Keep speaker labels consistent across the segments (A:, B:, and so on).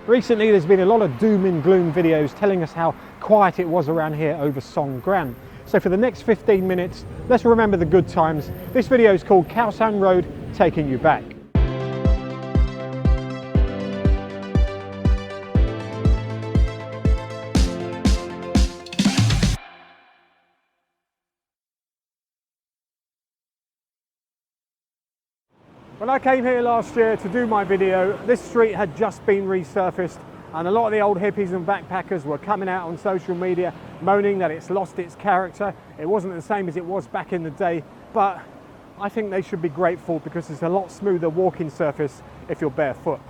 A: Recently there's been a lot of doom and gloom videos telling us how quiet it was around here over Songkran. So for the next 15 minutes, let's remember the good times. This video is called Khao San Road, Taking You Back. When I came here last year to do my video, this street had just been resurfaced and a lot of the old hippies and backpackers were coming out on social media moaning that it's lost its character. It wasn't the same as it was back in the day, but I think they should be grateful because it's a lot smoother walking surface if you're barefoot.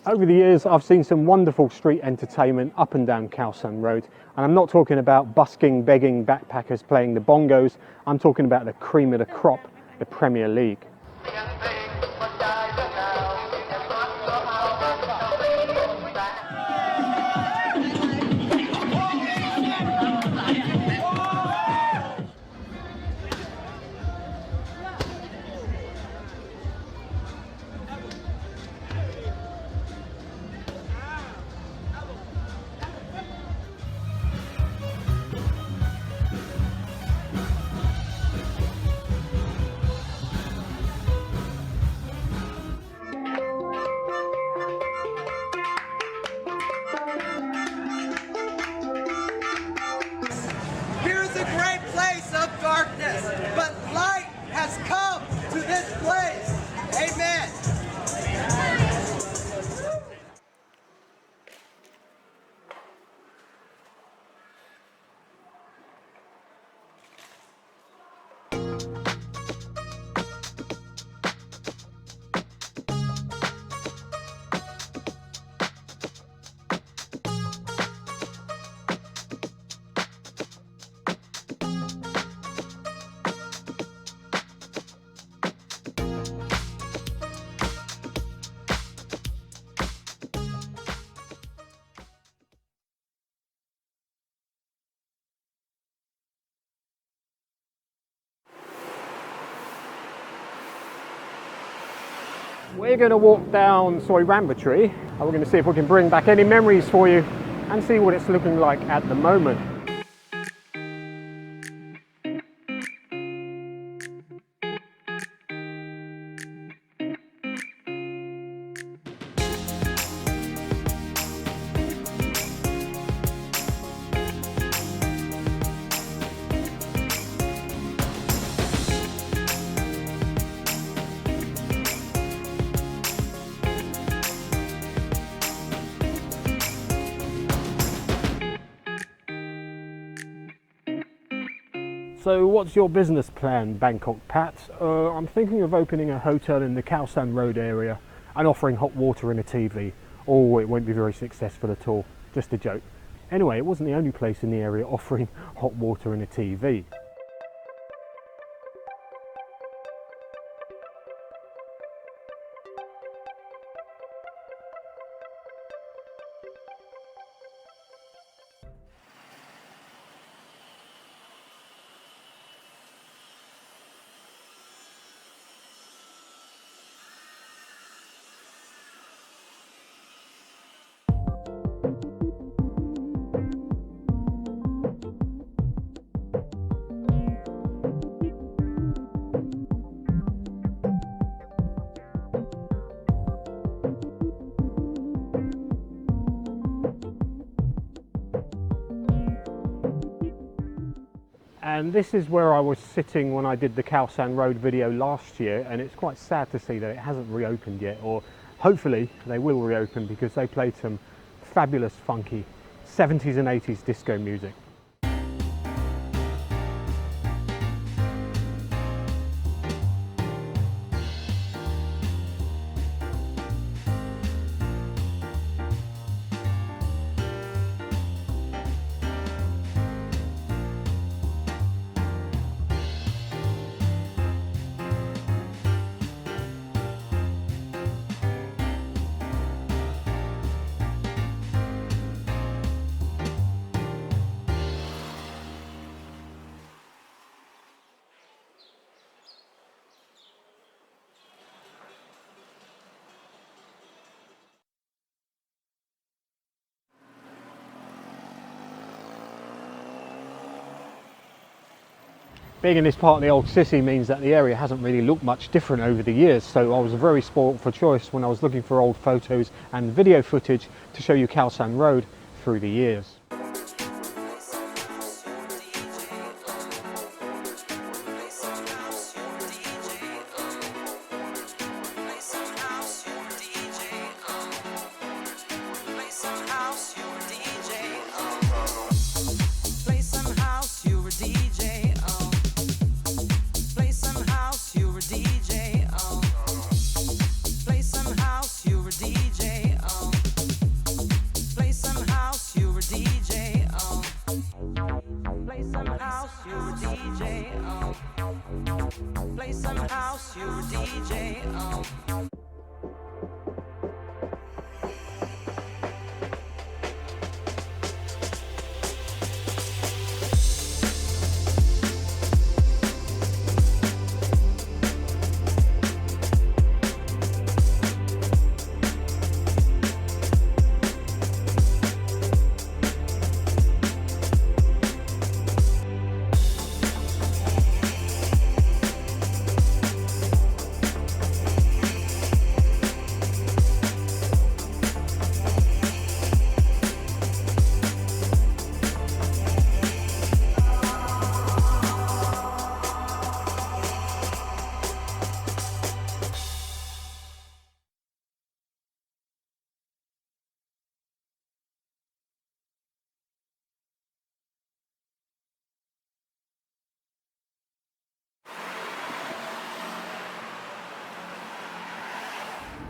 A: Over the years, I've seen some wonderful street entertainment up and down Khao San Road. And I'm not talking about busking, begging backpackers playing the bongos. I'm talking about the cream of the crop, the Premier League.
B: Here's a great place of darkness, but light has come to this place. Amen.
A: We're going to walk down Rambutri and we're going to see if we can bring back any memories for you and see what it's looking like at the moment. So what's your business plan, Bangkok Pat? I'm thinking of opening a hotel in the Khao San Road area and offering hot water and a TV. Oh, it won't be very successful at all. Just a joke. Anyway, it wasn't the only place in the area offering hot water and a TV. And this is where I was sitting when I did the Khao San Road video last year, and it's quite sad to see that it hasn't reopened yet, or hopefully they will reopen, because they played some fabulous funky 70s and 80s disco music. Being in this part of the old city means that the area hasn't really looked much different over the years, so I was very spoilt for choice when I was looking for old photos and video footage to show you Khao San Road through the years.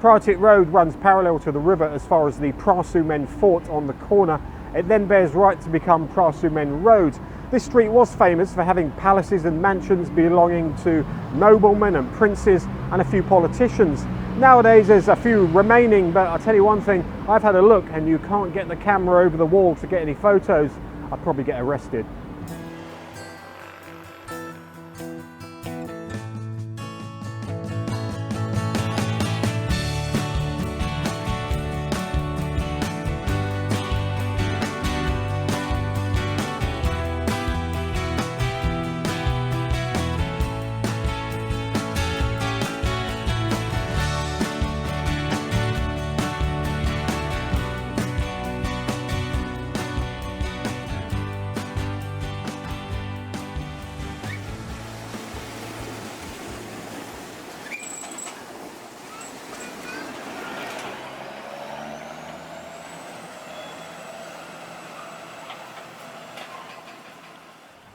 A: Kratai Road runs parallel to the river as far as the Pra Sumen Fort on the corner. It then bears right to become Pra Sumen Road. This street was famous for having palaces and mansions belonging to noblemen and princes and a few politicians. Nowadays there's a few remaining, but I'll tell you one thing, I've had a look and you can't get the camera over the wall to get any photos. I'd probably get arrested.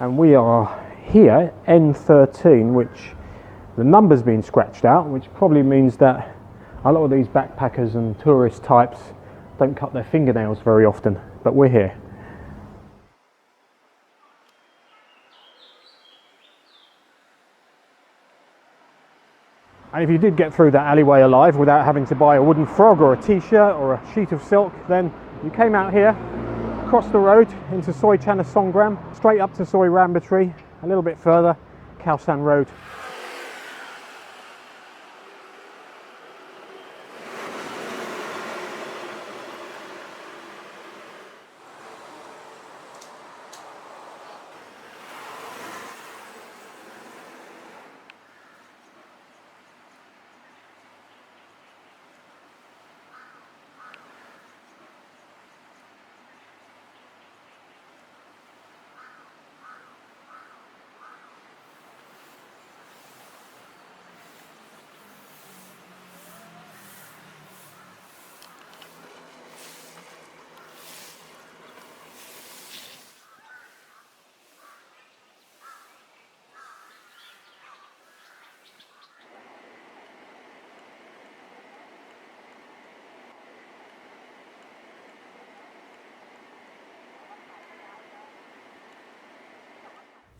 A: And we are here, N13, which the number's been scratched out, which probably means that a lot of these backpackers and tourist types don't cut their fingernails very often, but we're here. And if you did get through that alleyway alive without having to buy a wooden frog or a t-shirt or a sheet of silk, then you came out here, crossed the road into Soi Chana Songgram, straight up to Soi Rambutri, a little bit further, Khao San Road.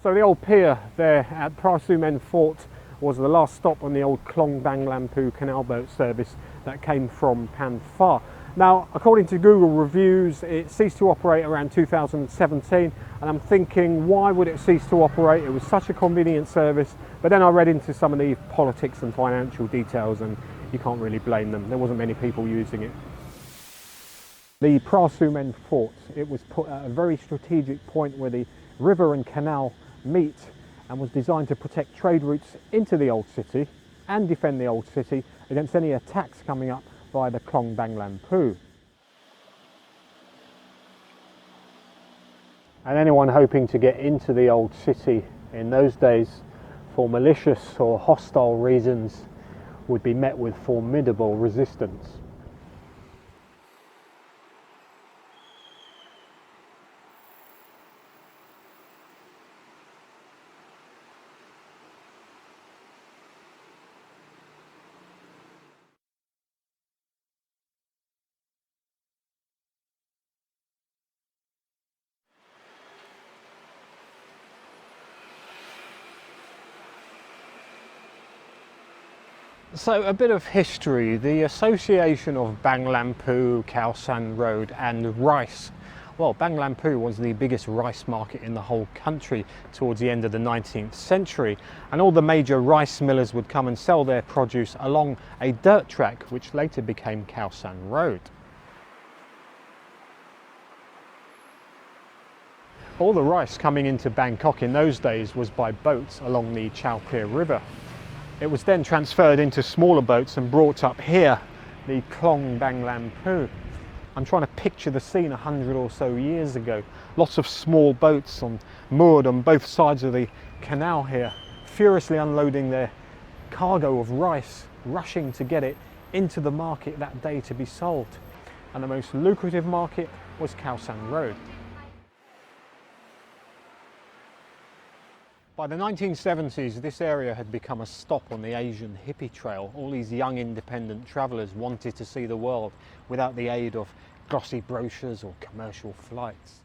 A: So the old pier there at Pra Sumen Fort was the last stop on the old Klong Bang Lampu canal boat service that came from Phra. Now, according to Google reviews, it ceased to operate around 2017, and I'm thinking, why would it cease to operate? It was such a convenient service. But then I read into some of the politics and financial details, and you can't really blame them. There wasn't many people using it. The Pra Sumen Fort, it was put at a very strategic point where the river and canal meet, and was designed to protect trade routes into the old city and defend the old city against any attacks coming up by the Klong Bang Lampu. And anyone hoping to get into the old city in those days for malicious or hostile reasons would be met with formidable resistance. So a bit of history. The association of Bang Lampu, Khao San Road and rice. Well, Bang Lampu was the biggest rice market in the whole country towards the end of the 19th century, and all the major rice millers would come and sell their produce along a dirt track which later became Khao San Road. All the rice coming into Bangkok in those days was by boats along the Chao Phraya River. It was then transferred into smaller boats and brought up here, the Klong Bang Lampu. I'm trying to picture the scene 100 or so years ago. Lots of small boats moored on both sides of the canal here, furiously unloading their cargo of rice, rushing to get it into the market that day to be sold. And the most lucrative market was Khao San Road. By the 1970s, this area had become a stop on the Asian hippie trail. All these young independent travellers wanted to see the world without the aid of glossy brochures or commercial flights.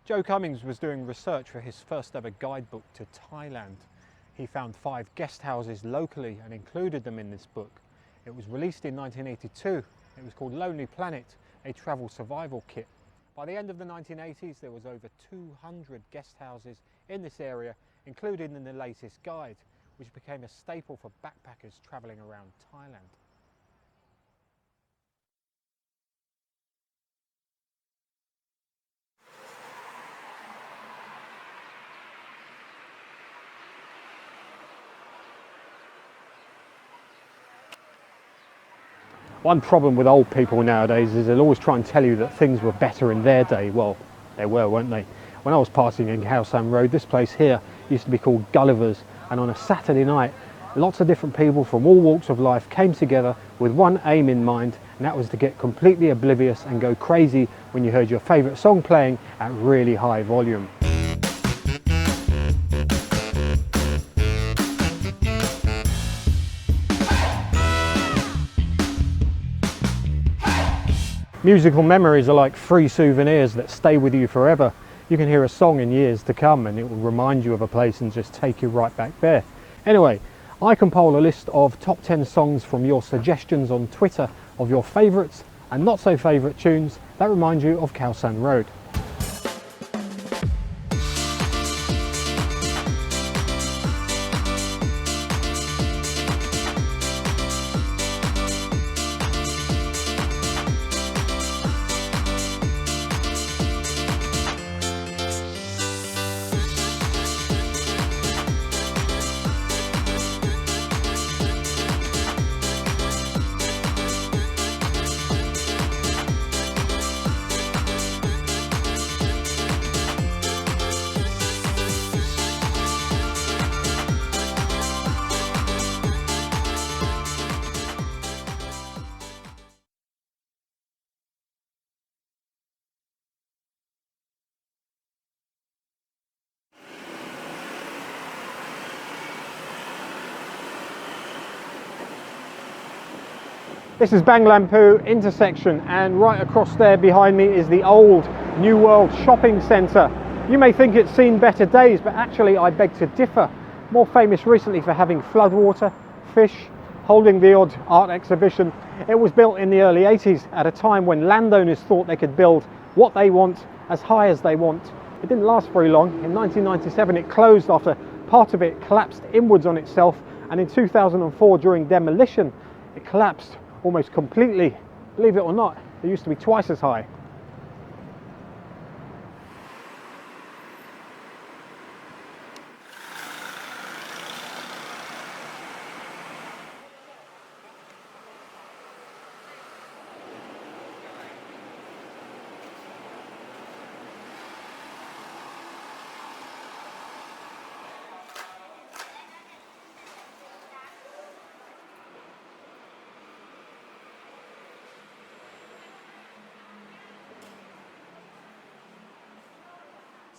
A: Joe Cummings was doing research for his first ever guidebook to Thailand. He found 5 guest houses locally and included them in this book. It was released in 1982. It was called Lonely Planet, a travel survival kit. By the end of the 1980s, there was over 200 guest houses in this area, included in the latest guide, which became a staple for backpackers travelling around Thailand. One problem with old people nowadays is they'll always try and tell you that things were better in their day. Well, they were, weren't they? When I was passing in Khao San Road, this place here used to be called Gulliver's, and on a Saturday night, lots of different people from all walks of life came together with one aim in mind, and that was to get completely oblivious and go crazy when you heard your favourite song playing at really high volume. Musical memories are like free souvenirs that stay with you forever. You can hear a song in years to come and it will remind you of a place and just take you right back there. Anyway, I compile a list of top 10 songs from your suggestions on Twitter of your favourites and not so favourite tunes that remind you of Khao San Road. This is Bang Lampu intersection, and right across there behind me is the old New World shopping centre. You may think it's seen better days, but actually I beg to differ. More famous recently for having floodwater, fish, holding the odd art exhibition. It was built in the early 80s at a time when landowners thought they could build what they want as high as they want. It didn't last very long. In 1997 it closed after part of it collapsed inwards on itself, and in 2004 during demolition it collapsed almost completely. Believe it or not, it used to be twice as high.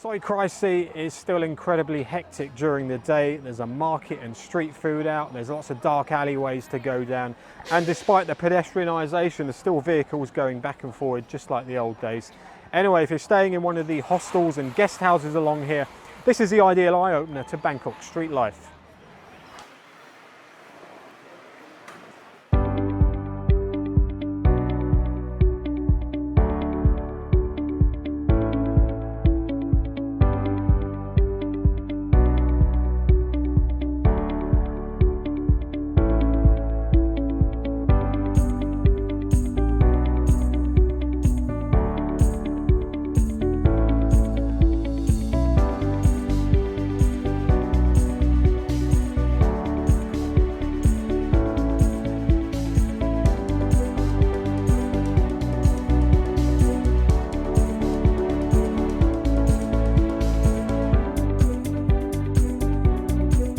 A: Soi Krai Si is still incredibly hectic during the day. There's a market and street food out. There's lots of dark alleyways to go down. And despite the pedestrianisation, there's still vehicles going back and forward just like the old days. Anyway, if you're staying in one of the hostels and guest houses along here, this is the ideal eye-opener to Bangkok street life.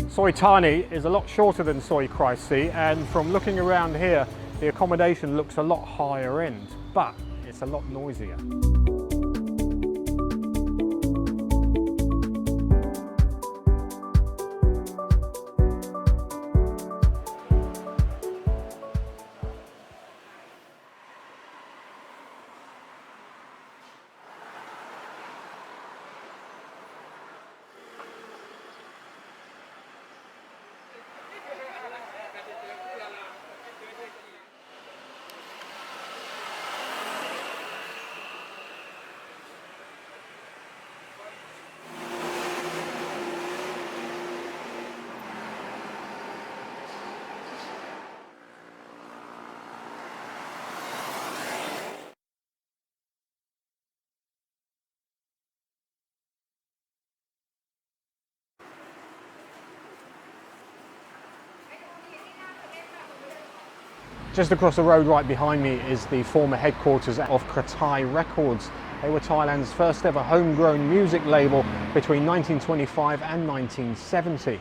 A: Soi Thani is a lot shorter than Soi Krai Si, and from looking around here, the accommodation looks a lot higher end, but it's a lot noisier. Just across the road right behind me is the former headquarters of Kratai Records. They were Thailand's first ever homegrown music label between 1925 and 1970.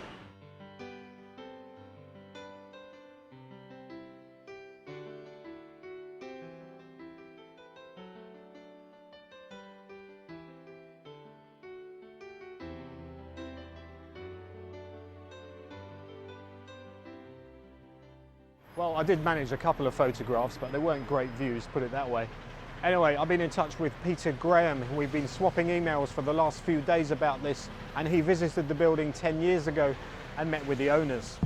A: Well, I did manage a couple of photographs, but they weren't great views, put it that way. Anyway, I've been in touch with Peter Grahame. We've been swapping emails for the last few days about this, and he visited the building 10 years ago and met with the owners.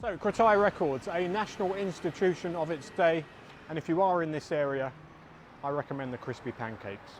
A: So, Kratai Records, a national institution of its day, and if you are in this area, I recommend the crispy pancakes.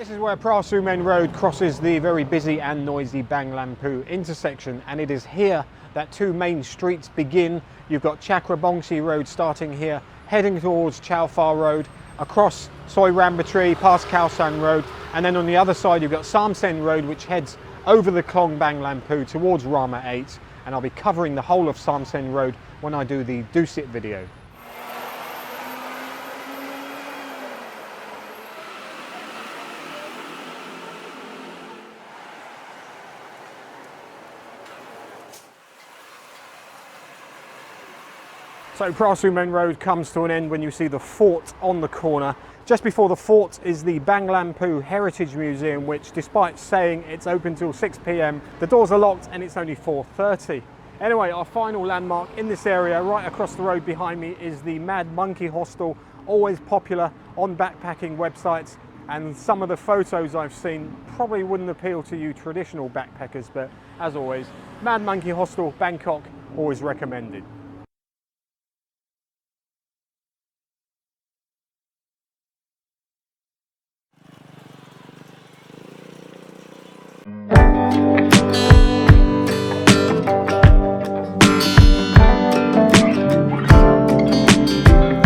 A: This is where Pra Sumen Road crosses the very busy and noisy Bang Lampu intersection, and it is here that two main streets begin. You've got Chakrabongsi Road starting here, heading towards Khao San Road, across Soi Rambutri, past Khao San Road, and then on the other side you've got Samsen Road, which heads over the Klong Bang Lampu towards Rama 8, and I'll be covering the whole of Samsen Road when I do the Do-Sit video. So Pra Sumen Road comes to an end when you see the fort on the corner. Just before the fort is the Bang Lampu Heritage Museum, which despite saying it's open till 6 p.m, the doors are locked and it's only 4:30. Anyway, our final landmark in this area, right across the road behind me, is the Mad Monkey Hostel, always popular on backpacking websites, and some of the photos I've seen probably wouldn't appeal to you traditional backpackers, but as always, Mad Monkey Hostel, Bangkok, always recommended.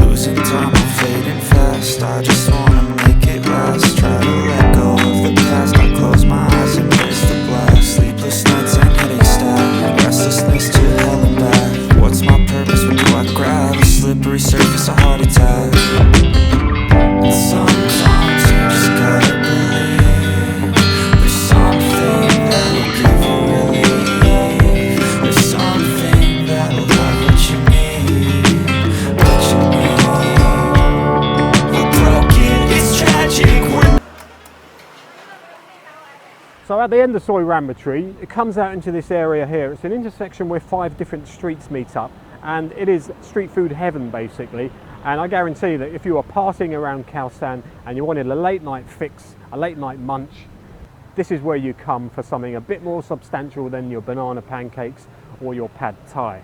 C: Losing time, I'm fading fast. I just wanna make it last. Try to let go of the past. I close my eyes and miss the blast. Sleepless nights and headache stack. Restlessness to hell and back. What's my purpose? What do I grab? A slippery surface, a heart attack. And sometimes you just gotta believe there's something that'll give you relief. There's something that'll have what you need. What you need. We're broken, it's tragic.
A: So at the end of Soi Rambutri, it comes out into this area here. It's an intersection where 5 different streets meet up, and it is street food heaven basically. And I guarantee that if you are partying around Khao San and you wanted a late night fix, a late night munch, this is where you come for something a bit more substantial than your banana pancakes or your pad thai.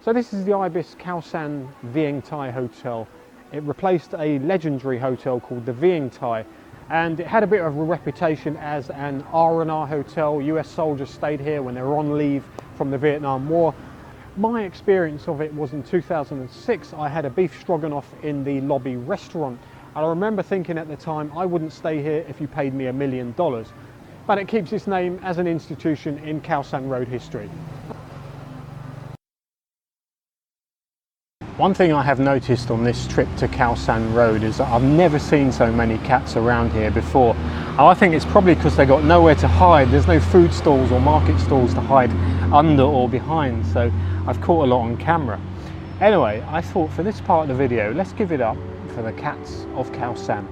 A: So this is the Ibis Khao San Viengtai Hotel. It replaced a legendary hotel called the Viengtai, and it had a bit of a reputation as an R&R hotel. US soldiers stayed here when they were on leave from the Vietnam War. My experience of it was in 2006. I had a beef stroganoff in the lobby restaurant, and I remember thinking at the time, I wouldn't stay here if you paid me $1 million. But it keeps its name as an institution in Khao San Road history. One thing I have noticed on this trip to Khao San Road is that I've never seen so many cats around here before. I think it's probably because they got nowhere to hide. There's no food stalls or market stalls to hide under or behind, so I've caught a lot on camera. Anyway, I thought for this part of the video, let's give it up for the cats of Khao San.